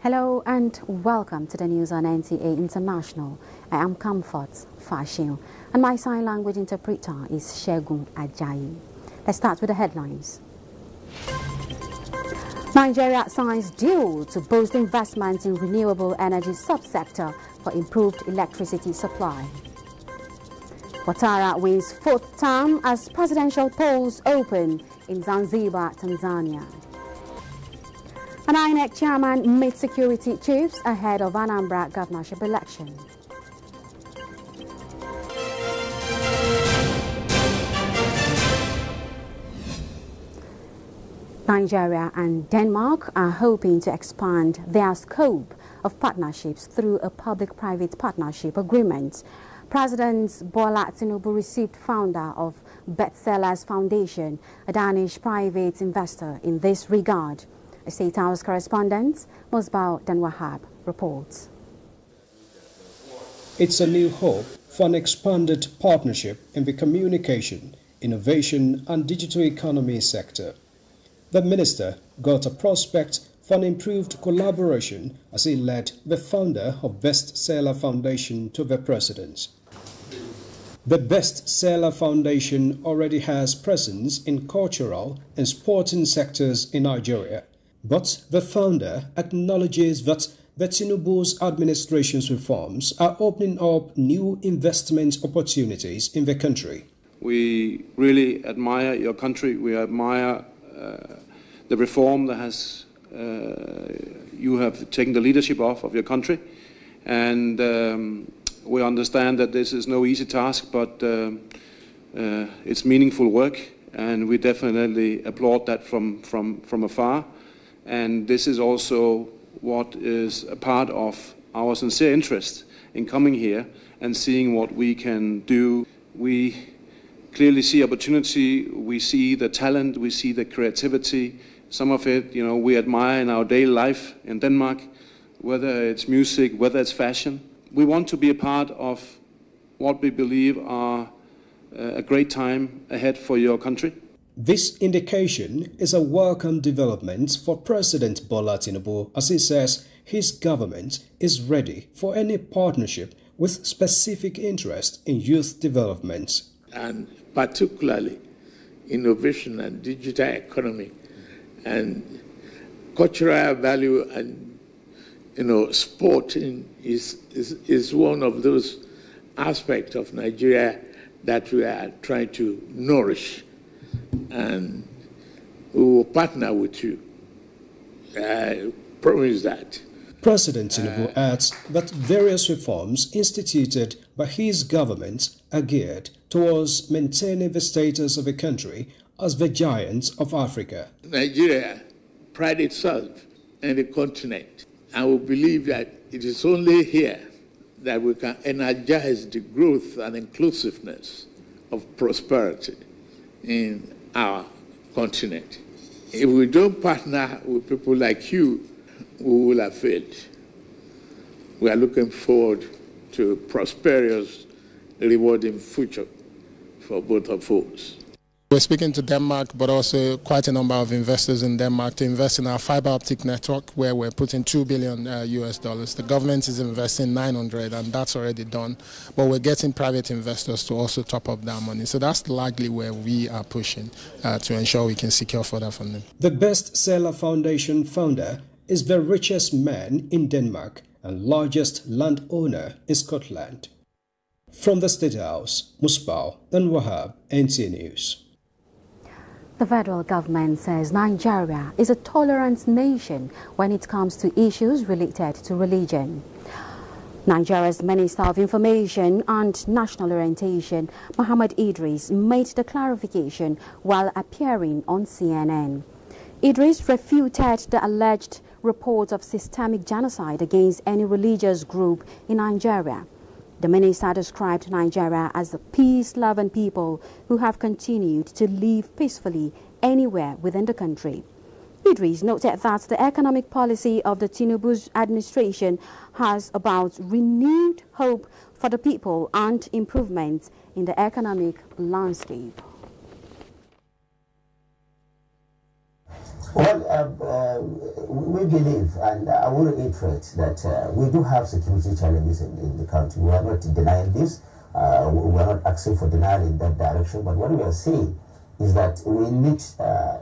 Hello and welcome to the news on NTA International. I am Comfort Fashion and my sign language interpreter is Shegun Ajayi. Let's start with the headlines. Nigeria signs deal to boost investment in renewable energy subsector for improved electricity supply. Ouattara wins fourth term as presidential polls open in Zanzibar, Tanzania. An INEC chairman meets security chiefs ahead of Anambra governorship election. Nigeria and Denmark are hoping to expand their scope of partnerships through a public-private partnership agreement. President Bola Tinubu received founder of Bestsellers Foundation, a Danish private investor, in this regard. State House correspondent Musbao Danwahab reports. It's a new hope for an expanded partnership in the communication, innovation and digital economy sector. The minister got a prospect for an improved collaboration as he led the founder of Bestseller Foundation to the president. The Bestseller Foundation already has presence in cultural and sporting sectors in Nigeria. But the founder acknowledges that the Tinubu's administration's reforms are opening up new investment opportunities in the country. We really admire your country. We admire the reform that you have taken the leadership of your country. And we understand that this is no easy task, but it's meaningful work. And we definitely applaud that from afar. And this is also what is a part of our sincere interest in coming here and seeing what we can do. We clearly see opportunity, we see the talent, we see the creativity. Some of it, we admire in our daily life in Denmark, whether it's music, whether it's fashion. We want to be a part of what we believe are a great time ahead for your country. This indication is a welcome development for President Bola Tinubu, as he says his government is ready for any partnership with specific interest in youth development. And particularly innovation and digital economy and cultural value and sporting is one of those aspects of Nigeria that we are trying to nourish. And we will partner with you. I promise that. President Tinubu adds that various reforms instituted by his government are geared towards maintaining the status of the country as the giant of Africa. Nigeria prides itself in the continent, and we believe that it is only here that we can energize the growth and inclusiveness of prosperity in our continent. If we don't partner with people like you, we will have failed. We are looking forward to a prosperous, rewarding future for both of us. We're speaking to Denmark, but also quite a number of investors in Denmark to invest in our fiber optic network, where we're putting $2 billion US. The government is investing 900, and that's already done. But we're getting private investors to also top up that money. So that's largely where we are pushing to ensure we can secure further funding. The Bestseller Foundation founder is the richest man in Denmark and largest landowner in Scotland. From the State House, Musbao Danwahab, NTA News. The federal government says Nigeria is a tolerant nation when it comes to issues related to religion. Nigeria's Minister of Information and National Orientation, Muhammad Idris, made the clarification while appearing on CNN. Idris refuted the alleged reports of systemic genocide against any religious group in Nigeria. The minister described Nigeria as a peace-loving people who have continued to live peacefully anywhere within the country. Idris noted that the economic policy of the Tinubu's administration has about renewed hope for the people and improvements in the economic landscape. Well, we believe, and I will reiterate, that we do have security challenges in the country. We are not denying this. We are not asking for denial in that direction. But what we are saying is that we need, to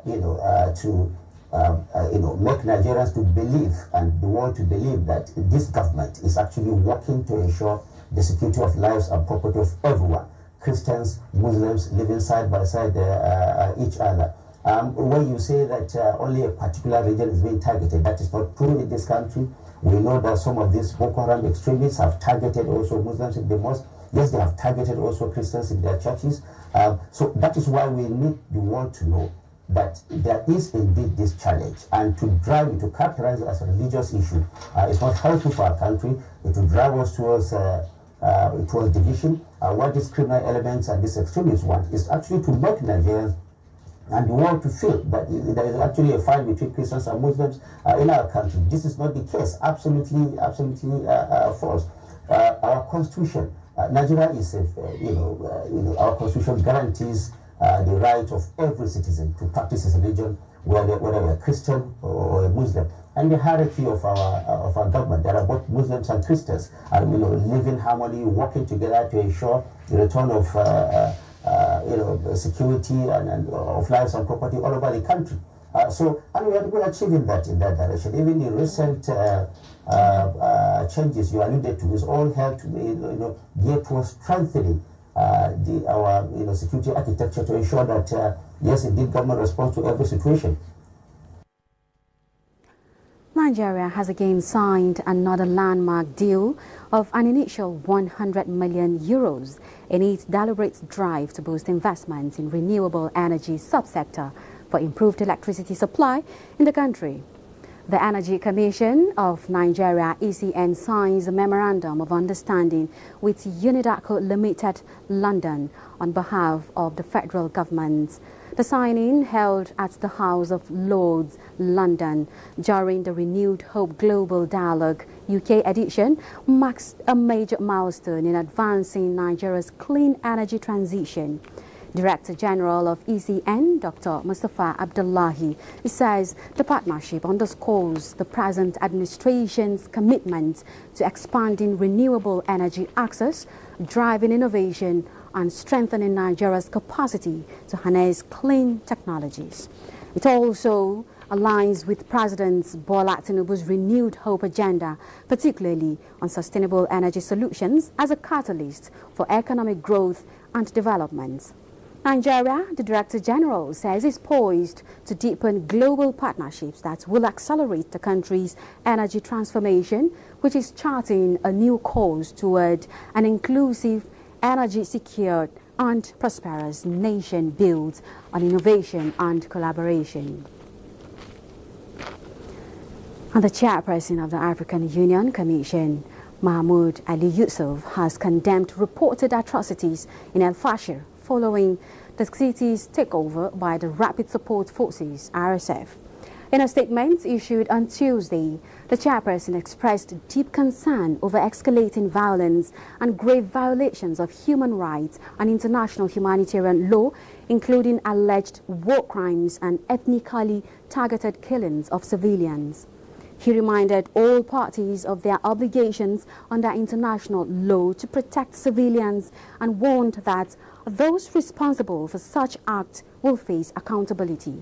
make Nigerians to believe and the world to believe that this government is actually working to ensure the security of lives and property of everyone. Christians, Muslims living side by side each other. When you say that only a particular region is being targeted, that is not true in this country. We know that some of these Boko Haram extremists have targeted also Muslims in the mosque. Yes, they have targeted also Christians in their churches. So that is why we need the world to know that there is indeed this challenge, and to drive it, to characterize it as a religious issue, is not helpful for our country. It will drive us towards division. What these criminal elements and these extremists want is actually to make Nigerians and the world to feel that there is actually a fight between Christians and Muslims in our country. This is not the case. Absolutely false. Our constitution, Nigeria is, our constitution guarantees the right of every citizen to practice his religion, whether a Christian or a Muslim. And the hierarchy of our government, there are both Muslims and Christians, living in harmony, working together to ensure the return of security and of lives and property all over the country. And we're achieving that in that direction. Even the recent changes you alluded to is all helped, geared towards strengthening our security architecture to ensure that yes, indeed, government responds to every situation. Nigeria has again signed another landmark deal of an initial 100 million euros in its deliberate drive to boost investments in renewable energy subsector for improved electricity supply in the country. The Energy Commission of Nigeria, ECN, signs a Memorandum of Understanding with Unidaco Limited, London, on behalf of the federal government. The signing, held at the House of Lords, London, during the Renewed Hope Global Dialogue UK edition, marks a major milestone in advancing Nigeria's clean energy transition. Director General of ECN, Dr. Mustafa Abdullahi, says the partnership underscores the present administration's commitment to expanding renewable energy access, driving innovation, and strengthening Nigeria's capacity to harness clean technologies. It also aligns with President Bola Tinubu's renewed hope agenda, particularly on sustainable energy solutions as a catalyst for economic growth and development. Nigeria, the Director General says, is poised to deepen global partnerships that will accelerate the country's energy transformation, which is charting a new course toward an inclusive, energy-secured and prosperous nation built on innovation and collaboration. And the chairperson of the African Union Commission, Mahmoud Ali Yusuf, has condemned reported atrocities in El Fasher following the city's takeover by the Rapid Support Forces, RSF. In a statement issued on Tuesday, the chairperson expressed deep concern over escalating violence and grave violations of human rights and international humanitarian law, including alleged war crimes and ethnically targeted killings of civilians. He reminded all parties of their obligations under international law to protect civilians and warned that those responsible for such acts will face accountability.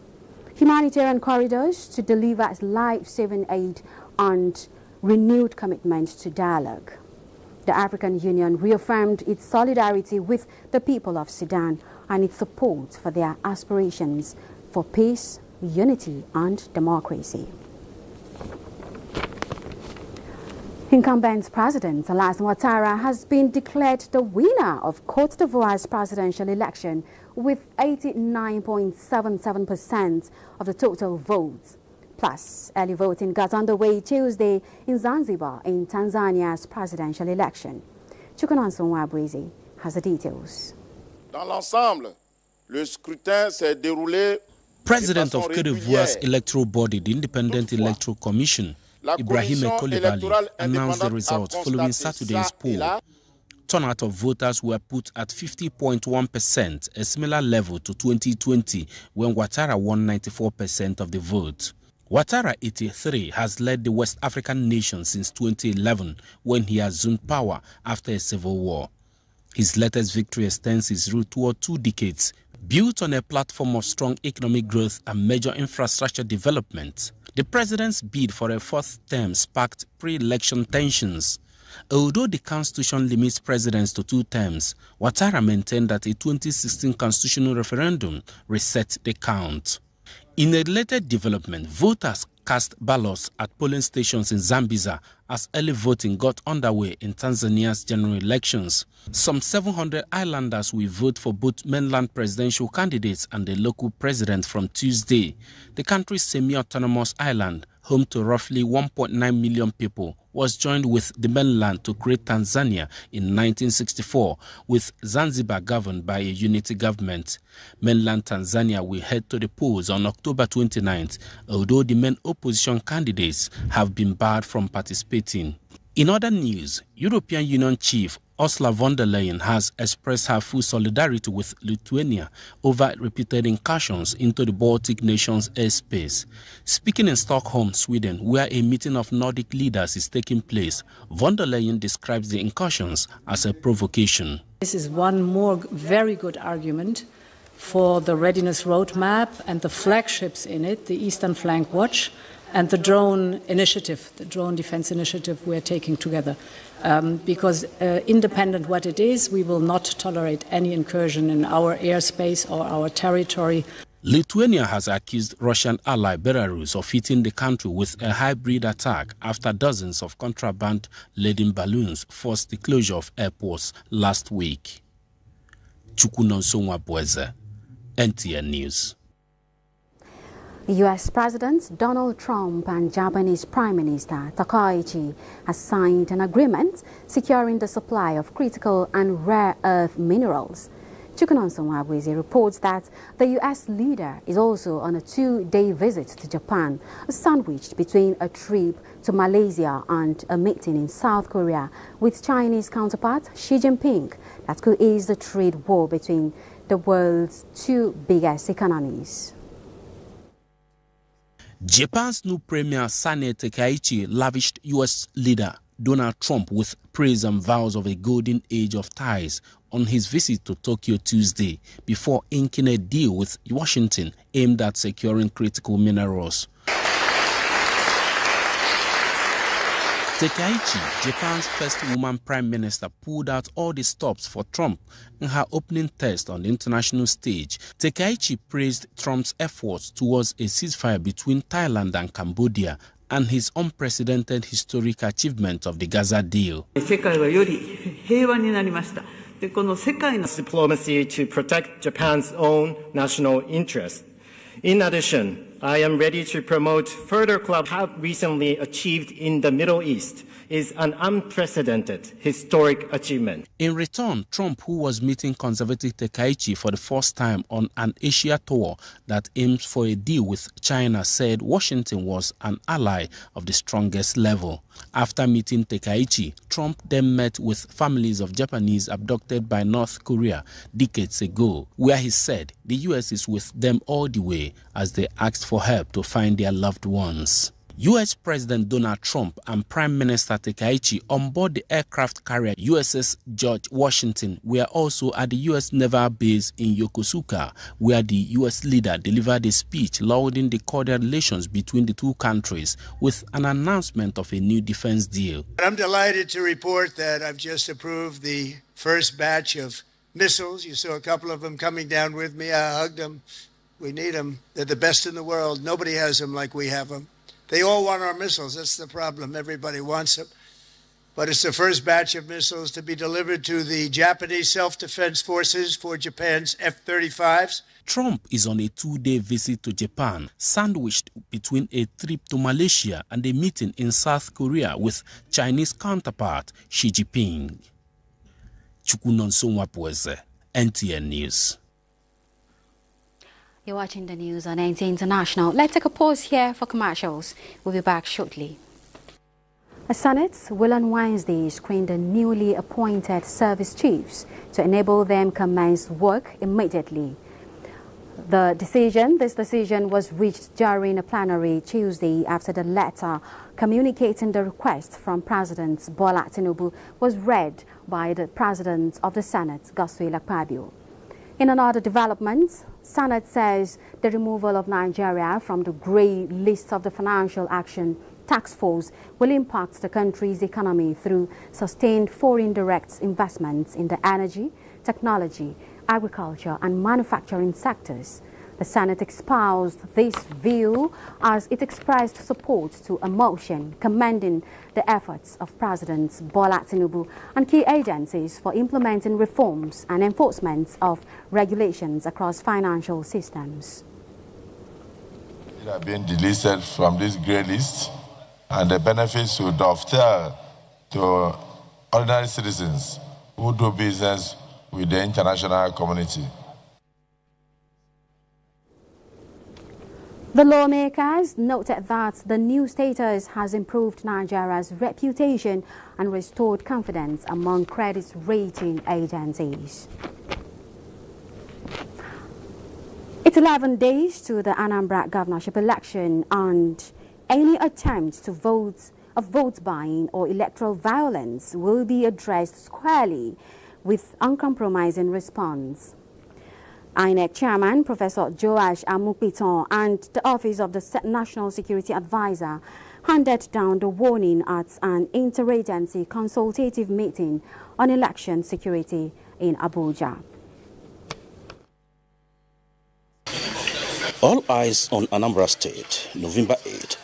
Humanitarian corridors to deliver life-saving aid and renewed commitment to dialogue. The African Union reaffirmed its solidarity with the people of Sudan and its support for their aspirations for peace, unity and democracy. Incumbent President Alassane Ouattara has been declared the winner of Côte d'Ivoire's presidential election with 89.77% of the total votes. Plus, early voting got underway Tuesday in Zanzibar in Tanzania's presidential election. Chukwunanso Nwabweze has the details. Dans l'ensemble, le scrutin s'est déroulé. President of Côte d'Ivoire's electoral body, the Independent Electoral Commission, Ibrahim Coulibaly, announced the results following Saturday's poll. turnout of voters were put at 50.1%, a similar level to 2020 when Ouattara won 94% of the vote. Ouattara, 83, has led the West African nation since 2011 when he assumed power after a civil war. His latest victory extends his rule toward 2 decades, built on a platform of strong economic growth and major infrastructure development. The president's bid for a 4th term sparked pre-election tensions. Although the constitution limits presidents to 2 terms, Ouattara maintained that a 2016 constitutional referendum reset the count. In a related development, voters cast ballots at polling stations in Zambia as early voting got underway in Tanzania's general elections. Some 700 islanders will vote for both mainland presidential candidates and the local president from Tuesday. The country's semi-autonomous island, home to roughly 1.9 million people, was joined with the mainland to create Tanzania in 1964, with Zanzibar governed by a unity government. Mainland Tanzania will head to the polls on October 29th, although the main opposition candidates have been barred from participating. In other news, European Union chief Ursula von der Leyen has expressed her full solidarity with Lithuania over repeated incursions into the Baltic nations' airspace. Speaking in Stockholm, Sweden, where a meeting of Nordic leaders is taking place, von der Leyen describes the incursions as a provocation. This is one more very good argument for the readiness roadmap and the flagships in it, the Eastern Flank Watch and the drone initiative, the drone defense initiative we're taking together. Because independent what it is, we will not tolerate any incursion in our airspace or our territory. Lithuania has accused Russian ally Belarus of hitting the country with a hybrid attack after dozens of contraband-laden balloons forced the closure of airports last week. Chukunonsonwa Bweze, NTN News. U.S. President Donald Trump and Japanese Prime Minister Takaichi have signed an agreement securing the supply of critical and rare earth minerals. Chukunonsonwa Bweze reports that the U.S. leader is also on a 2-day visit to Japan, sandwiched between a trip to Malaysia and a meeting in South Korea with Chinese counterpart Xi Jinping that could ease the trade war between the world's 2 biggest economies. Japan's new Premier Sane Takaichi lavished U.S. leader Donald Trump with praise and vows of a golden age of ties on his visit to Tokyo Tuesday before inking a deal with Washington aimed at securing critical minerals. Takaichi, Japan's first woman prime minister, pulled out all the stops for Trump in her opening test on the international stage. Takaichi praised Trump's efforts towards a ceasefire between Thailand and Cambodia and his unprecedented historic achievement of the Gaza deal. Diplomacy to protect Japan's own national interests. In addition, I am ready to promote further collaboration have recently achieved in the Middle East is an unprecedented historic achievement. In return, Trump, who was meeting conservative Takaichi for the first time on an Asia tour that aims for a deal with China, said Washington was an ally of the strongest level. After meeting Takaichi, Trump then met with families of Japanese abducted by North Korea decades ago, where he said the U.S. is with them all the way as they asked for help to find their loved ones. U.S. President Donald Trump and Prime Minister Takaichi on board the aircraft carrier USS George Washington were also at the U.S. naval base in Yokosuka, where the U.S. leader delivered a speech lauding the cordial relations between the 2 countries with an announcement of a new defense deal. I'm delighted to report that I've just approved the first batch of missiles. You saw a couple of them coming down with me. I hugged them. We need them. They're the best in the world. Nobody has them like we have them. They all want our missiles. That's the problem. Everybody wants them. But it's the first batch of missiles to be delivered to the Japanese self-defense forces for Japan's F-35s. Trump is on a 2-day visit to Japan, sandwiched between a trip to Malaysia and a meeting in South Korea with Chinese counterpart Xi Jinping. Chukunonsonwa Bweze, NTN News. You're watching the news on NT International. Let's take a pause here for commercials. We'll be back shortly. The Senate will on Wednesday screen the newly appointed service chiefs to enable them commence work immediately. This decision was reached during a plenary Tuesday after the letter communicating the request from President Bola Tinubu was read by the President of the Senate, Godswill Akpabio. In another development, Senate says the removal of Nigeria from the grey list of the Financial Action Task Force will impact the country's economy through sustained foreign direct investments in the energy, technology, agriculture and manufacturing sectors. The Senate espoused this view as it expressed support to a motion commending the efforts of President Bola Tinubu and key agencies for implementing reforms and enforcement of regulations across financial systems. It has been delisted from this grey list, and the benefits will dovetail to ordinary citizens who do business with the international community. The lawmakers noted that the new status has improved Nigeria's reputation and restored confidence among credit rating agencies. It's 11 days to the Anambra governorship election, and any attempt to vote buying or electoral violence will be addressed squarely with uncompromising response. INEC Chairman Professor Joash Amukpiton and the Office of the National Security Advisor handed down the warning at an interagency consultative meeting on election security in Abuja. All eyes on Anambra State, November 8,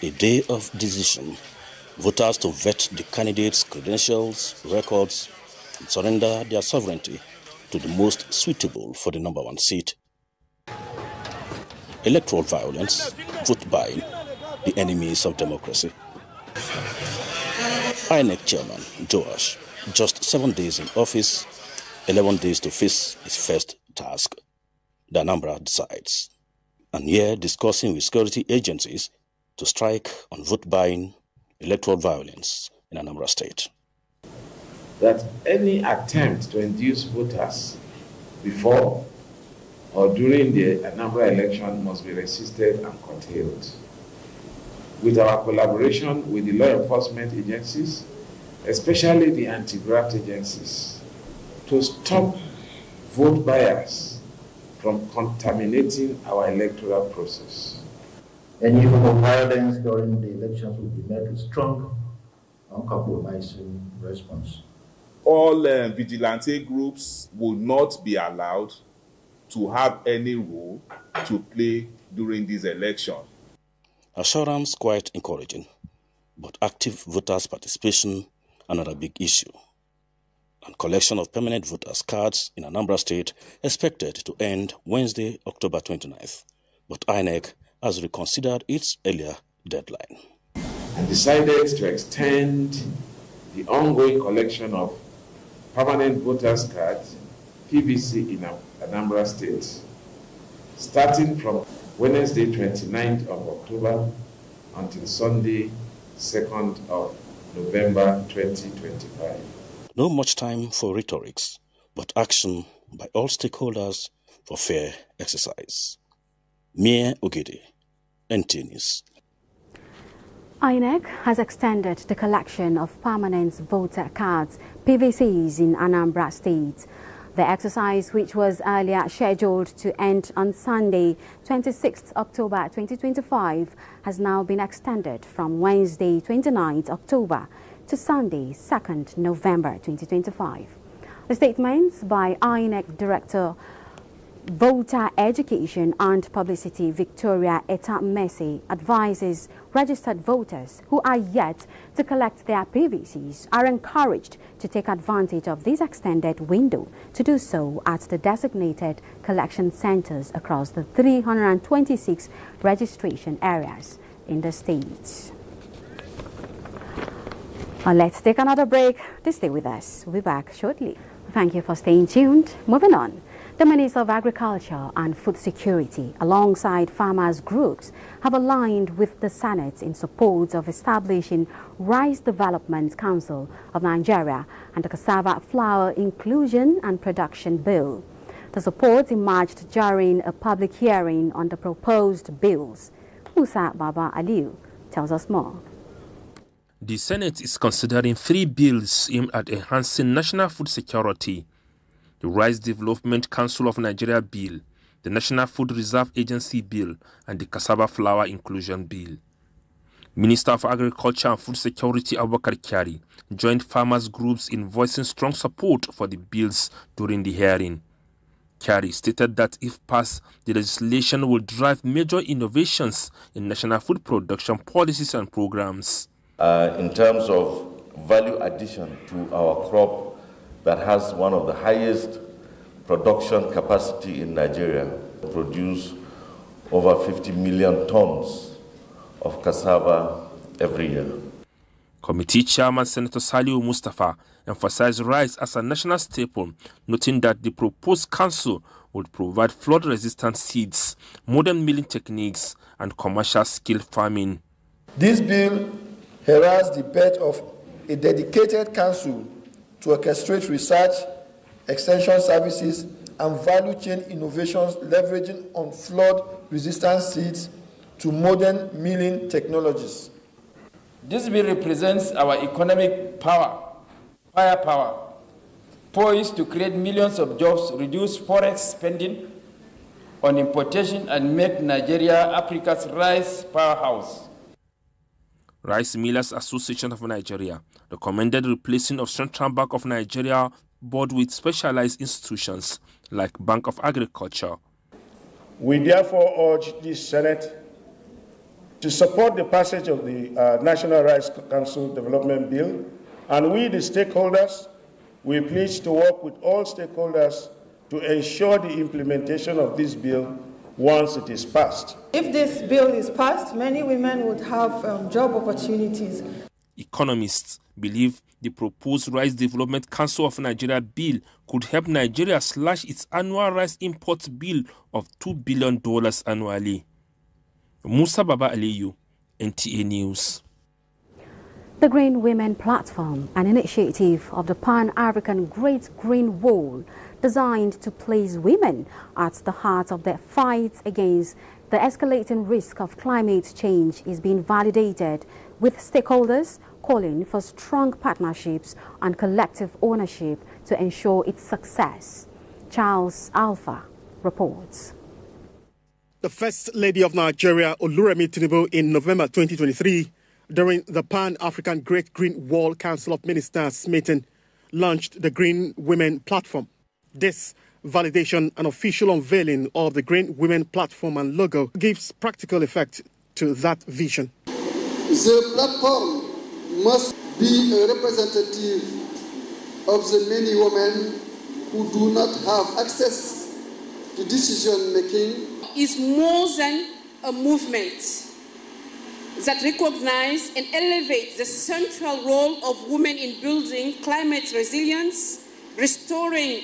a day of decision. Voters to vet the candidates' credentials, records, and surrender their sovereignty to the most suitable for the #1 seat. Electoral violence, vote buying, the enemies of democracy. INEC Chairman Joash, just 7 days in office, 11 days to face his first task. The Anambra decides. And here discussing with security agencies to strike on vote buying, electoral violence in Anambra State. That any attempt to induce voters before or during the Anambra election must be resisted and curtailed. With our collaboration with the law enforcement agencies, especially the anti-graft agencies, to stop vote buyers from contaminating our electoral process. Any form of violence during the elections will be met with strong, uncompromising response. All vigilante groups will not be allowed to have any role to play during this election. Assurance quite encouraging, but active voters' participation another big issue. And collection of permanent voters' cards in Anambra State expected to end Wednesday, October 29th, but INEC has reconsidered its earlier deadline. And decided to extend the ongoing collection of permanent voters' cards, PVC, in Anambra State, starting from Wednesday 29th of October until Sunday 2nd of November 2025. No much time for rhetorics, but action by all stakeholders for fair exercise. Mie Ogede, NT News. INEC has extended the collection of permanent voter cards, PVCs, in Anambra State. The exercise, which was earlier scheduled to end on Sunday, 26th October 2025, has now been extended from Wednesday, 29th October to Sunday, 2nd November 2025. The statements by INEC Director Voter Education and Publicity Victoria Eta Messi advises registered voters who are yet to collect their PVCs are encouraged to take advantage of this extended window to do so at the designated collection centers across the 326 registration areas in the state. Let's take another break. To stay with us. We'll be back shortly. Thank you for staying tuned. Moving on. The Minister of Agriculture and Food Security, alongside farmers' groups, have aligned with the Senate in support of establishing Rice Development Council of Nigeria and the Cassava Flour Inclusion and Production Bill. The support emerged during a public hearing on the proposed bills. Musa Baba Aliu tells us more. The Senate is considering 3 bills aimed at enhancing national food security: the Rice Development Council of Nigeria Bill, the National Food Reserve Agency Bill, and the Cassava Flour Inclusion Bill. Minister of Agriculture and Food Security Abubakar Kyari joined farmers' groups in voicing strong support for the bills during the hearing. Kyari stated that if passed, the legislation will drive major innovations in national food production policies and programs. In terms of value addition to our crop that has one of the highest production capacity in Nigeria, produce over 50 million tons of cassava every year. Committee Chairman Senator Saliu Mustafa emphasized rice as a national staple, noting that the proposed council would provide flood-resistant seeds, modern milling techniques, and commercial-scale farming. This bill heralds the birth of a dedicated council to orchestrate research, extension services, and value chain innovations leveraging on flood-resistant seeds to modern milling technologies. This bill represents our economic firepower, poised to create millions of jobs, reduce forex spending on importation, and make Nigeria Africa's rice powerhouse. Rice Millers Association of Nigeria recommended replacing of Central Bank of Nigeria board with specialized institutions like Bank of Agriculture. We therefore urge the Senate to support the passage of the National Rice Council Development Bill, and we, the stakeholders, we pledge to work with all stakeholders to ensure the implementation of this bill once it is passed. If this bill is passed, many women would have job opportunities. Economists believe the proposed Rice Development Council of Nigeria bill could help Nigeria slash its annual rice import bill of $2 billion annually. Musa Baba Aliyu, NTA News. The Green Women Platform, an initiative of the Pan-African Great Green Wall, designed to place women at the heart of their fight against the escalating risk of climate change, is being validated, with stakeholders calling for strong partnerships and collective ownership to ensure its success. Charles Alpha reports. The First Lady of Nigeria, Oluremi Tinubu, in November 2023, during the Pan-African Great Green Wall Council of Ministers meeting, launched the Green Women Platform. This validation and official unveiling of the Green Women Platform and logo gives practical effect to that vision. The platform must be a representative of the many women who do not have access to decision-making. Is more than a movement that recognizes and elevates the central role of women in building climate resilience, restoring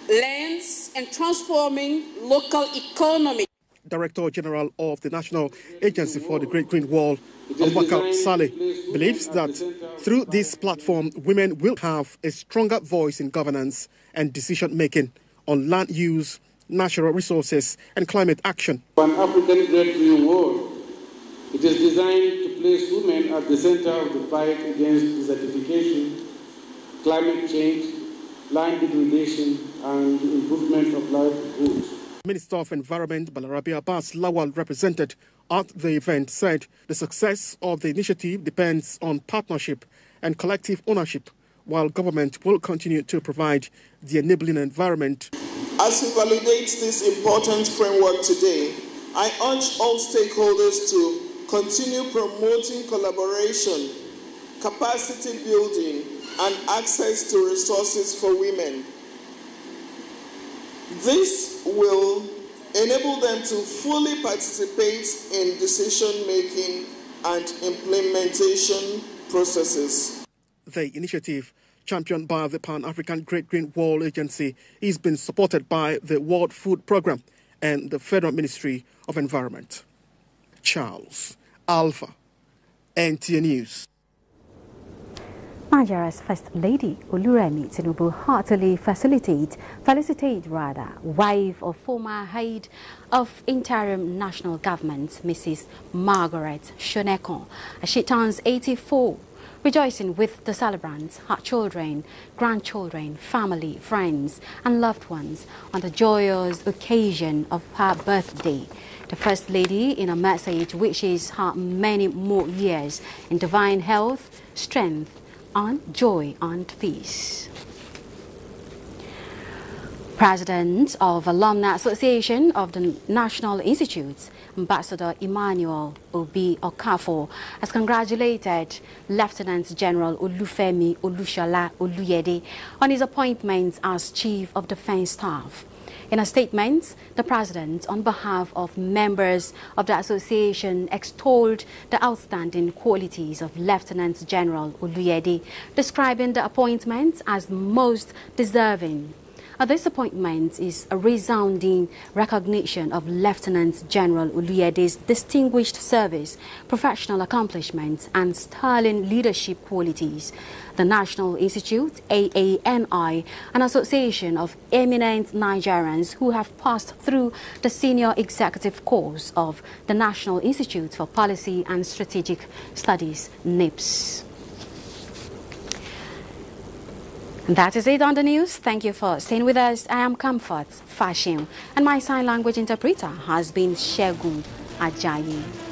lands, and transforming local economy. Director General of the National Agency for the Great Green Wall, Abubakar Saleh, believes that through this platform, women will have a stronger voice in governance and decision-making on land use, natural resources, and climate action. Pan-African Great Green Wall, it is designed to place women at the center of the fight against desertification, climate change, land degradation, and the improvement of livelihoods. Minister of Environment Balarabe Abbas Lawal, represented at the event, said the success of the initiative depends on partnership and collective ownership, while government will continue to provide the enabling environment. As we validate this important framework today, I urge all stakeholders to continue promoting collaboration, capacity building, and access to resources for women. This will enable them to fully participate in decision-making and implementation processes. The initiative championed by the Pan-African Great Green Wall Agency, is being supported by the World Food Programme and the Federal Ministry of Environment. Charles Alpha, NTA News. Nigeria's First Lady Oluremi Tinubu heartily felicitate wife of former head of interim national government, Mrs. Margaret Shonekon, as she turns 84, rejoicing with the celebrants, her children, grandchildren, family, friends, and loved ones on the joyous occasion of her birthday. The First Lady, in a message, wishes her many more years in divine health, strength, and joy and peace. President of Alumni Association of the National Institutes, Ambassador Emmanuel Obi Okafor, has congratulated Lieutenant General Olufemi Olushola Oluyede on his appointment as Chief of Defense Staff. In a statement, the President, on behalf of members of the association, extolled the outstanding qualities of Lieutenant General Oluyede, describing the appointment as most deserving. This appointment is a resounding recognition of Lieutenant General Oluyede's distinguished service, professional accomplishments, and sterling leadership qualities. The National Institute, AANI, an association of eminent Nigerians who have passed through the senior executive course of the National Institute for Policy and Strategic Studies, NIPS. That is it on the news. Thank you for staying with us. I am Comfort Fashim, and my sign language interpreter has been Shegun Ajayi.